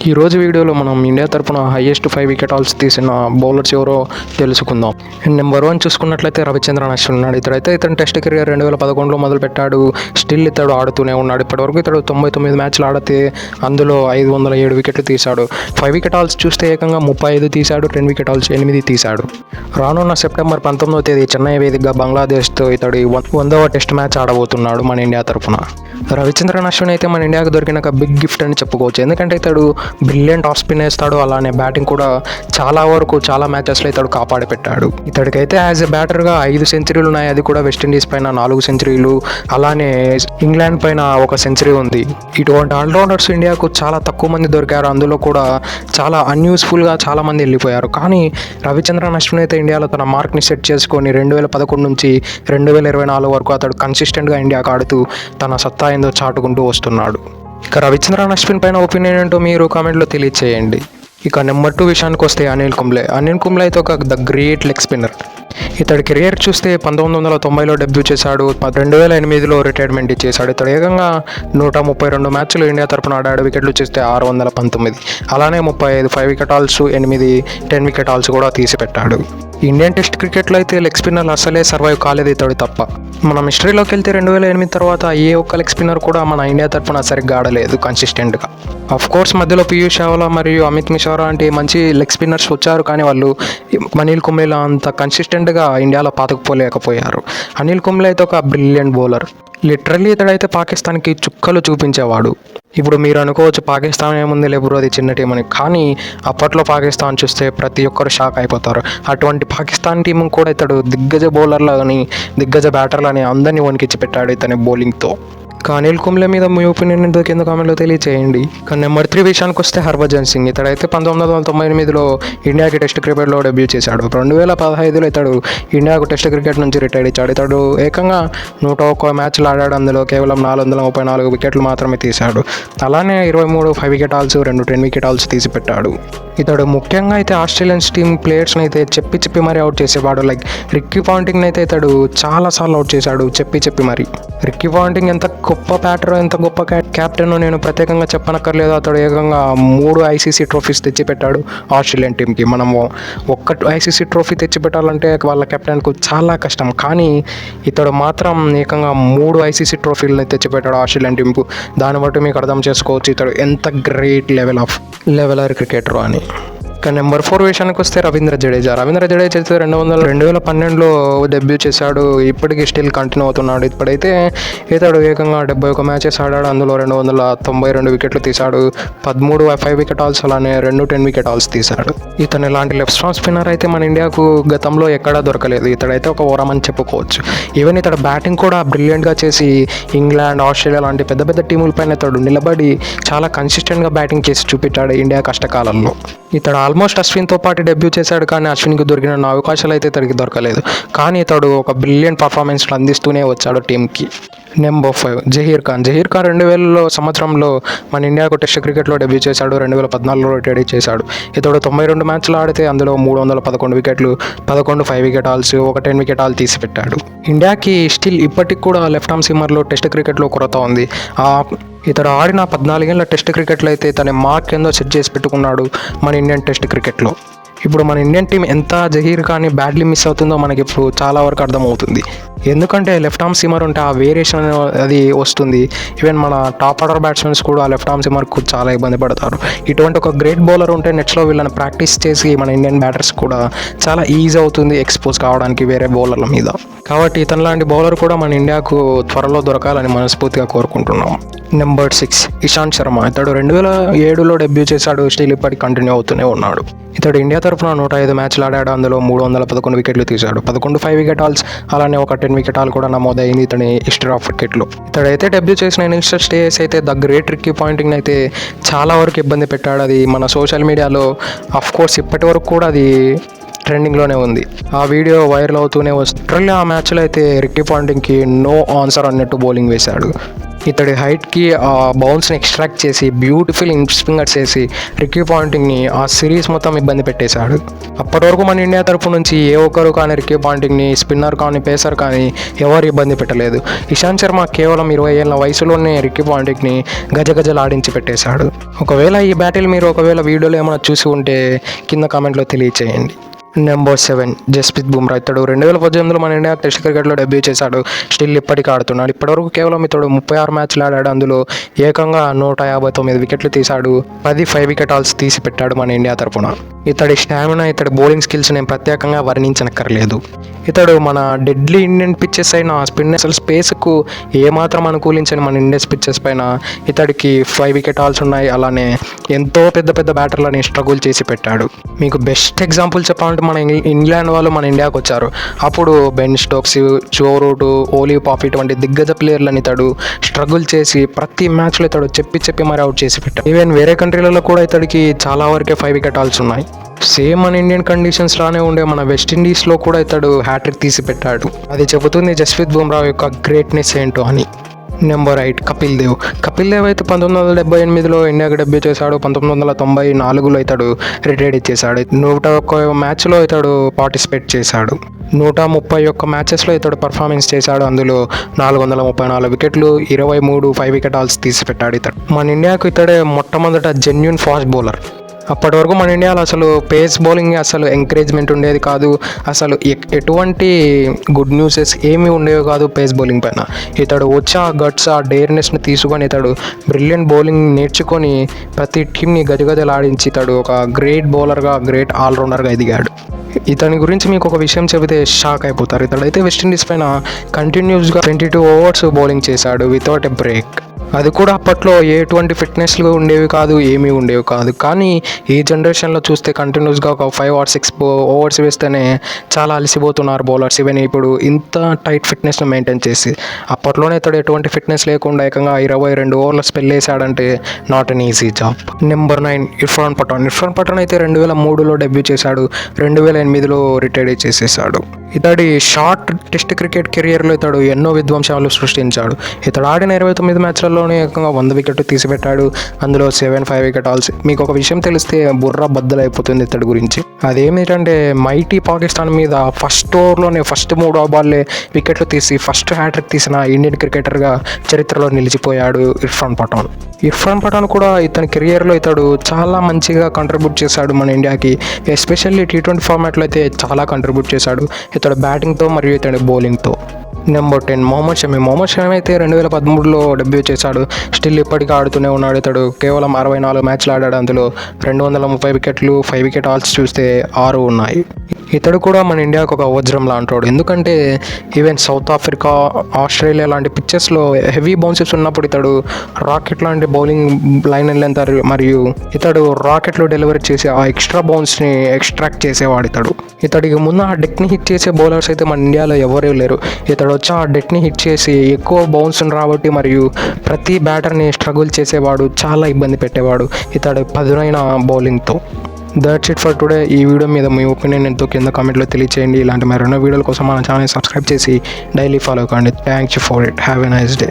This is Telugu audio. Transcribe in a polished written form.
ఈ రోజు వీడియోలో మనం ఇండియా తరపున హైయెస్ట్ 5 వికెట్ హాల్స్ తీసిన బౌలర్స్ ఎవరో తెలుసుకుందాం. నెంబర్ 1 చూసుకున్నట్లయితే రవిచంద్రన్ అశ్విన్ ఉన్నాడు. ఇతను టెస్ట్ కెరియర్ 2011లో మొదలుపెట్టాడు. స్టిల్ ఇతడు ఆడుతూనే ఉన్నాడు. ఇప్పటివరకు ఇతడు 99 మ్యాచ్లు ఆడితే అందులో 507 వికెట్లు తీశాడు. 5 వికెట్ హాల్స్ చూస్తే ఏకంగా 35 తీశాడు. 10 వికెట్ హాల్స్ 8 తీశాడు. రానున్న సెప్టెంబర్ 19వ తేదీ చెన్నై వేదికగా బంగ్లాదేశ్తో ఇతడు 100వ టెస్ట్ మ్యాచ్ ఆడబోతున్నాడు మన ఇండియా తరపున. రవిచంద్రన్ అశ్విన్ అయితే మన ఇండియాకు దొరికిన ఒక బిగ్ గిఫ్ట్ అని చెప్పుకోవచ్చు. ఎందుకంటే ఇతడు బ్రిలియంట్ ఆఫ్ స్పిన్ వేస్తాడు. అలానే బ్యాటింగ్ కూడా చాలా మ్యాచెస్లో ఇతడు కాపాడి పెట్టాడు. ఇతడికైతే యాజ్ ఎ బ్యాటర్గా 5 సెంచరీలు ఉన్నాయి. అది కూడా వెస్టిండీస్ పైన 4 సెంచరీలు, అలానే ఇంగ్లాండ్ పైన 1 సెంచరీ ఉంది. ఇటువంటి ఆల్రౌండర్స్ ఇండియాకు చాలా తక్కువ మంది దొరికారు. అందులో కూడా చాలా అన్యూస్ఫుల్గా చాలా మంది వెళ్ళిపోయారు. కానీ రవిచంద్రన్ అశ్విన్ అయితే ఇండియాలో తన మార్క్ని సెట్ చేసుకొని 2011 నుంచి 2024 వరకు అతడు కన్సిస్టెంట్గా ఇండియాకు ఆడుతూ తన సత్తా ఏందో చాటుకుంటూ వస్తున్నాడు. ఇక రవిచంద్రన్ అశ్విన్ పైన ఒపీనియన్ ఏంటో మీరు కామెంట్లో తెలియచేయండి. ఇక నెంబర్ 2 విషయానికి వస్తే అనిల్ కుంబ్లే అయితే ఒక ద గ్రేట్ లెగ్ స్పిన్నర్. ఇతడి కెరియర్ చూస్తే 1990లో డెబ్యూ చేశాడు. 2008లో రిటైర్మెంట్ ఇచ్చేశాడు. ఇతడు ఏకంగా 132 మ్యాచ్లు ఇండియా తరపున ఆడాడు. వికెట్లు చూస్తే 619. అలానే 35 5 వికెట్ హాల్స్, 8 10 వికెట్ హాల్స్ కూడా తీసిపెట్టాడు. ఇండియన్ టెస్ట్ క్రికెట్లో అయితే లెగ్ స్పిన్నర్లు అసలే సర్వైవ్ కాలేదు ఇతడు తప్ప. మనం హిస్టరీలోకి వెళ్తే 2008 తర్వాత ఏ ఒక్క లెగ్ స్పిన్నర్ కూడా మన ఇండియా తరపున సరిగ్గా ఆడలేదు కన్సిస్టెంట్గా. కోర్స్ మధ్యలో పీయూష్ చావ్లా మరియు అమిత్ మిశ్రా లాంటి మంచి లెగ్ స్పిన్నర్స్ వచ్చారు. కానీ వాళ్ళు అనిల్ కుంబ్లే అంత కన్సిస్టెంట్గా ఇండియాలో పాతుకుపోలేకపోయారు. అనిల్ కుంబ్లే అయితే ఒక బ్రిలియంట్ బౌలర్. లిటరల్లీ ఇతడైతే పాకిస్తాన్కి చుక్కలు చూపించేవాడు. ఇప్పుడు మీరు అనుకోవచ్చు పాకిస్తాన్ ఏముంది లేబురు అది చిన్న టీం అని. కానీ అప్పట్లో పాకిస్తాన్ చూస్తే ప్రతి ఒక్కరు షాక్ అయిపోతారు. అటువంటి పాకిస్తాన్ టీం కూడా ఇతడు దిగ్గజ బౌలర్లని, దిగ్గజ బ్యాటర్లని అందరినీ వణికించి పెట్టాడు ఇతని బౌలింగ్తో. అనిల్ కుంబ్లే మీద మీ ఒపీనియన్ ఏంటో కింద కామెంట్లో తెలియచేయండి. కానీ నెంబర్ 3 విషయానికి వస్తే హర్భజన్ సింగ్. ఇతడైతే 1998లో ఇండియాకి టెస్ట్ క్రికెట్లో డెబ్యూ చేశాడు. 2015లో ఇతడు ఇండియాకు టెస్ట్ క్రికెట్ నుంచి రిటైర్ ఇచ్చాడు. ఇతడు ఏకంగా 101 మ్యాచ్లు ఆడాడు. అందులో కేవలం 434 వికెట్లు మాత్రమే తీశాడు. అలానే 23 5 వికెట్ హాల్స్, 2 10 వికెట్ హాల్స్ తీసిపెట్టాడు. ఇతడు ముఖ్యంగా అయితే ఆస్ట్రేలియన్స్ టీమ్ ప్లేయర్స్ని అయితే చెప్పి మరీ అవుట్ చేసేవాడు. లైక్ రిక్కీ పాంటింగ్ని అయితే ఇతడు చాలాసార్లు అవుట్ చేశాడు చెప్పి మరి. రిక్కీ పాంటింగ్ ఎంత గొప్ప బ్యాటర్, ఎంత గొప్ప క్యాప్టెన్ నేను ప్రత్యేకంగా చెప్పనక్కర్లేదు. అతడు ఏకంగా 3 ఐసీసీ ట్రోఫీస్ తెచ్చిపెట్టాడు ఆస్ట్రేలియన్ టీంకి. మనము ఒక్క ఐసీసీ ట్రోఫీ తెచ్చిపెట్టాలంటే వాళ్ళ కెప్టెన్కు చాలా కష్టం. కానీ ఇతడు మాత్రం ఏకంగా 3 ఐసీసీ ట్రోఫీలను తెచ్చిపెట్టాడు ఆస్ట్రేలియన్ టీంకు. దాన్ని బట్టి మీకు అర్థం చేసుకోవచ్చు ఇతడు ఎంత గ్రేట్ లెవెలర్ క్రికెటర్ అని. ఇక నెంబర్ 4 విషయానికి వస్తే రవీంద్ర జడేజా అయితే 2012లో డెబ్యూ చేశాడు. ఇప్పటికీ స్టిల్ కంటిన్యూ అవుతున్నాడు. ఇప్పుడైతే ఇతడు ఏకంగా 71 మ్యాచెస్ ఆడాడు. అందులో 292 వికెట్లు తీశాడు. 13 5 వికెట్ హాల్స్, అలానే 2 10 వికెట్ హాల్స్ తీశాడు. ఇతను ఇలాంటి లెఫ్ట్ స్టామ్ స్పిన్నర్ అయితే మన ఇండియాకు గతంలో ఎక్కడా దొరకలేదు. ఇతడైతే ఒక వరం అని చెప్పుకోవచ్చు. ఈవెన్ ఇతడు బ్యాటింగ్ కూడా బ్రిలియంట్గా చేసి ఇంగ్లాండ్, ఆస్ట్రేలియా లాంటి పెద్ద టీములపైన ఇతడు నిలబడి చాలా కన్సిస్టెంట్గా బ్యాటింగ్ చేసి చూపించాడు ఇండియా కష్టకాలంలో. ఇతడు ఆల్మోస్ట్ అశ్విన్తో పాటు డెబ్యూ చేశాడు. కానీ అశ్విన్కి దొరికిన అవకాశాలు అయితే ఇతడికి దొరకలేదు. కానీ ఇతడు ఒక బ్రిలియంట్ పర్ఫార్మెన్స్లు అందిస్తూనే వచ్చాడు టీంకి. నెంబర్ 5 జహీర్ ఖాన్ 2000 సంవత్సరంలో మన ఇండియాకు టెస్ట్ క్రికెట్లో డెబ్యూ చేశాడు. 2014లో రిటైర్ చేశాడు. ఇతడు 92 మ్యాచ్లు ఆడితే అందులో 311 వికెట్లు, 11 5 వికెట్ హాల్స్, 1 10 వికెట్ హాల్ తీసిపెట్టాడు. ఇండియాకి స్టిల్ ఇప్పటికి కూడా లెఫ్ట్ ఆర్మ్ సీమర్లో టెస్ట్ క్రికెట్లో కొరత ఉంది. ఇతడు ఆడిన 14 ఏళ్ళ టెస్ట్ క్రికెట్లో అయితే తన మార్క్ ఏందో సెట్ చేసి పెట్టుకున్నాడు మన ఇండియన్ టెస్ట్ క్రికెట్లో. ఇప్పుడు మన ఇండియన్ టీం ఎంత జహీర్ ఖాన్ని బ్యాడ్లీ మిస్ అవుతుందో మనకి ఇప్పుడు చాలా వరకు అర్థమవుతుంది. ఎందుకంటే లెఫ్ట్ ఆర్మ్ సీమర్ ఉంటే ఆ వేరియేషన్ అది వస్తుంది. ఈవెన్ మన టాప్ ఆర్డర్ బ్యాట్స్మెన్స్ కూడా లెఫ్ట్ ఆర్మ్ సీమర్కు చాలా ఇబ్బంది పడతారు. ఇటువంటి ఒక గ్రేట్ బౌలర్ ఉంటే నెట్స్లో వీళ్ళని ప్రాక్టీస్ చేసి మన ఇండియన్ బ్యాటర్స్ కూడా చాలా ఈజీ అవుతుంది ఎక్స్పోజ్ కావడానికి వేరే బౌలర్ల మీద. కాబట్టి ఇతను లాంటి బౌలర్ కూడా మన ఇండియాకు త్వరలో దొరకాలని మనస్ఫూర్తిగా కోరుకుంటున్నాం. నెంబర్ 6 ఇషాంత్ శర్మ. ఇతడు 2007లో డెబ్యూ చేశాడు. స్టిల్ ఇప్పటికి కంటిన్యూ అవుతూనే ఉన్నాడు. ఇతడు ఇండియా తరఫున 105 మ్యాచ్లు ఆడాడు. అందులో 311 వికెట్లు తీశాడు. 11 5 వికెట్ హాల్స్, అలానే 1 10 వికెట్ హాల్ కూడా నమోదైంది ఇతని హిస్టరీ ఆఫ్ క్రికెట్లో. ఇతడైతే డెబ్యూ చేసిన ఇనిషియల్ స్టేజెస్ అయితే ద గ్రేట్ రిక్కీ పాయింటింగ్ అయితే చాలా వరకు ఇబ్బంది పెట్టాడు. అది మన సోషల్ మీడియాలో కోర్స్ ఇప్పటి వరకు కూడా అది ట్రెండింగ్లోనే ఉంది. ఆ వీడియో వైరల్ అవుతూనే వస్తుంది. ఆ మ్యాచ్లో అయితే రిక్కీ పాయింటింగ్కి నో ఆన్సర్ అన్నట్టు బౌలింగ్ వేశాడు. ఇతడి హైట్కి ఆ బౌన్స్ని ఎక్స్ట్రాక్ట్ చేసి బ్యూటిఫుల్ ఇన్ స్వింగర్స్ చేసి రిక్కీ పాంటింగ్ని ఆ సిరీస్ మొత్తం ఇబ్బంది పెట్టేశాడు. అప్పటి వరకు మన ఇండియా తరపు నుంచి ఏ ఒక్కరు కానీ రిక్కీ పాంటింగ్ని స్పిన్నర్ కానీ పేసర్ కానీ ఎవరు ఇబ్బంది పెట్టలేదు. ఇషాంత్ శర్మ కేవలం 20 ఏళ్ళ వయసులోనే రిక్కీ పాంటింగ్ని గజగజలాడించి పెట్టేశాడు. ఒకవేళ ఈ బ్యాటిల్ మీరు వీడియోలో ఏమైనా చూసి ఉంటే కింద కామెంట్లో తెలియచేయండి. నెంబర్ 7 జస్ప్రీత్ బుమ్రా. ఇతడు 2018లో మన ఇండియా టెస్ట్ క్రికెట్లో డెబ్యూ చేశాడు. స్టిల్ ఇప్పటికీ ఆడుతున్నాడు. ఇప్పటివరకు కేవలం ఇతడు 36 మ్యాచ్లు ఆడాడు. అందులో ఏకంగా 159 వికెట్లు తీశాడు. 10 5 వికెట్ హాల్స్ తీసి పెట్టాడు మన ఇండియా తరఫున. ఇతడి స్టామినా, ఇతడి బౌలింగ్ స్కిల్స్ నేను ప్రత్యేకంగా వర్ణించనక్కర్లేదు. ఇతడు మన డెడ్లీ ఇండియన్ పిచ్చెస్ అయిన స్పిన్ అసలు స్పేస్కు ఏమాత్రం అనుకూలించని మన ఇండియన్ పిచ్చెస్ పైన ఇతడికి 5 వికెట్ హాల్స్ ఉన్నాయి. అలానే ఎంతో పెద్ద పెద్ద బ్యాటర్లని స్ట్రగుల్ చేసి పెట్టాడు. మీకు బెస్ట్ ఎగ్జాంపుల్ చెప్పాలంటే మన ఇంగ్లాండ్ వాళ్ళు మన ఇండియాకి వచ్చారు. అప్పుడు బెన్ స్టోక్స్, జో రూట్, ఓలీ పాప్ ఇటువంటి దిగ్గజ ప్లేయర్లని ఇతడు స్ట్రగుల్ చేసి ప్రతి మ్యాచ్లో ఇతడు చెప్పి మరి అవుట్ చేసి పెట్టాడు. ఈవెన్ వేరే కంట్రీలలో కూడా ఇతడికి చాలా వరకే 5 వికెట్ హాల్స్ ఉన్నాయి. సేమ్ మన ఇండియన్ కండిషన్స్ లానే ఉండే మన వెస్టిండీస్లో కూడా ఇతడు హ్యాట్రిక్ తీసి పెట్టాడు. అది చెబుతుంది జస్ప్రీత్ బుమ్రా యొక్క గ్రేట్నెస్ ఏంటో అని. నెంబర్ 8 కపిల్ దేవ్. కపిల్ దేవ్ అయితే 1978లో ఇండియాకి డెబ్యూ చేశాడు. 1994లో ఇతడు రిటైర్డ్ ఇచ్చేశాడు. 101 మ్యాచ్లో ఇతడు పార్టిసిపేట్ చేశాడు. 131 మ్యాచెస్లో ఇతడు పర్ఫార్మెన్స్ చేశాడు. అందులో 434 వికెట్లు, 23 5 వికెట్ హాల్స్ తీసి పెట్టాడు ఇతడు. మన ఇండియాకు ఇతడే మొట్టమొదట జెన్యూన్ ఫాస్ట్ బౌలర్. అప్పటి వరకు మన ఇండియాలో అసలు పేస్ బౌలింగ్ అసలు ఎంకరేజ్మెంట్ ఉండేది కాదు. అసలు ఎటువంటి గుడ్ న్యూసెస్ ఏమీ ఉండేవి కాదు పేస్ బౌలింగ్ పైన. ఇతడు వచ్చి ఆ గట్స్, ఆ డేర్నెస్ని తీసుకొని ఇతడు బ్రిలియంట్ బౌలింగ్ నేర్చుకొని ప్రతి టీంని గజగజలాడించి ఇతడు ఒక గ్రేట్ బౌలర్గా, గ్రేట్ ఆల్రౌండర్గా ఎదిగాడు. ఇతని గురించి మీకు ఒక విషయం చెబితే షాక్ అయిపోతారు. ఇతడైతే వెస్టిండీస్ పైన కంటిన్యూస్గా 22 ఓవర్స్ బౌలింగ్ చేశాడు వితౌట్ ఎ బ్రేక్. అది కూడా అప్పట్లో ఎటువంటి ఫిట్నెస్లు ఉండేవి కాదు, ఏమీ ఉండేవి కాదు. కానీ ఈ జనరేషన్లో చూస్తే కంటిన్యూస్గా ఒక 5 or 6 ఓవర్స్ వేస్తేనే చాలా అలసిపోతున్నారు బౌలర్స్. ఈవెన్ ఇప్పుడు ఇంత టైట్ ఫిట్నెస్ను మెయింటైన్ చేసి, అప్పట్లోనే ఇతడు ఎటువంటి ఫిట్నెస్ లేకుండా ఏకంగా 22 ఓవర్ల స్పెల్ వేసాడంటే not an easy job. Number 9 Irfan Pathan. Irfan Pathan అయితే 2003లో డెబ్యూ చేశాడు. 2008లో రిటైర్ చేసేసాడు. ఇతడి షార్ట్ టెస్ట్ క్రికెట్ కెరియర్లో ఇతడు ఎన్నో విధ్వంసాలు సృష్టించాడు. ఇతడు ఆడిన 29 మ్యాచ్లలోనే ఏకంగా 100 వికెట్లు తీసిపెట్టాడు. అందులో 7 5 వికెట్ హాల్స్. మీకు ఒక విషయం తెలిస్తే బుర్ర బద్దలైపోతుంది ఇతడి గురించి. అదేమిటంటే మైటీ పాకిస్తాన్ మీద ఫస్ట్ ఓవర్లోనే ఫస్ట్ 3 బాల్లే వికెట్లు తీసి ఫస్ట్ హ్యాట్రిక్ తీసిన ఇండియన్ క్రికెటర్గా చరిత్రలో నిలిచిపోయాడు ఇర్ఫాన్ పఠాన్. ఇర్ఫాన్ పఠాన్ కూడా ఇతని కెరియర్లో ఇతడు చాలా మంచిగా కంట్రిబ్యూట్ చేశాడు మన ఇండియాకి. ఎస్పెషల్లీ T20 ఫార్మాట్లో అయితే చాలా కంట్రిబ్యూట్ చేశాడు ఇతడు బ్యాటింగ్తో మరియు ఇతడి బౌలింగ్తో. నెంబర్ 10 మొహమ్మద్ షమి. మొహమ్మద్ షమి అయితే 2013లో డెబ్యూ చేశాడు. స్టిల్ ఇప్పటికీ ఆడుతూనే ఉన్నాడు. ఇతడు కేవలం 64 మ్యాచ్లు ఆడాడు. అందులో 230 వికెట్లు, 5 వికెట్ హాల్స్ చూస్తే 6 ఉన్నాయి. ఇతడు కూడా మన ఇండియాకు ఒక వజ్రం లాంటాడు. ఎందుకంటే ఈవెన్ సౌత్ ఆఫ్రికా, ఆస్ట్రేలియా లాంటి పిచ్చెస్లో హెవీ బౌన్సెస్ ఉన్నప్పుడు ఇతడు రాకెట్ లాంటి బౌలింగ్ లైన్ లెంత్ మరియు ఇతడు రాకెట్లో డెలివరీ చేసి ఆ ఎక్స్ట్రా బౌన్స్ని ఎక్స్ట్రాక్ట్ చేసేవాడు ఇతడు. ఇతడికి ముందు ఆ డెక్ని హిట్ చేసే బౌలర్స్ అయితే మన ఇండియాలో ఎవరూ లేరు. ఇతడు వచ్చి ఆ డెక్ని హిట్ చేసి ఎక్కువ బౌన్స్ని రాబట్టి మరియు ప్రతి బ్యాటర్ని స్ట్రగుల్ చేసేవాడు, చాలా ఇబ్బంది పెట్టేవాడు ఇతడు పదునైన బౌలింగ్తో. That's it for today. ఈ వీడియో మీద మీ ఒపీనియన్ ఎంతో కింద కామెంట్లో తెలియచేయండి. ఇలాంటి మరెన్నో వీడియోల కోసం మన ఛానల్ సబ్స్క్రైబ్ చేసి డైలీ ఫాలో కండి. Thank you for it. Have a nice day.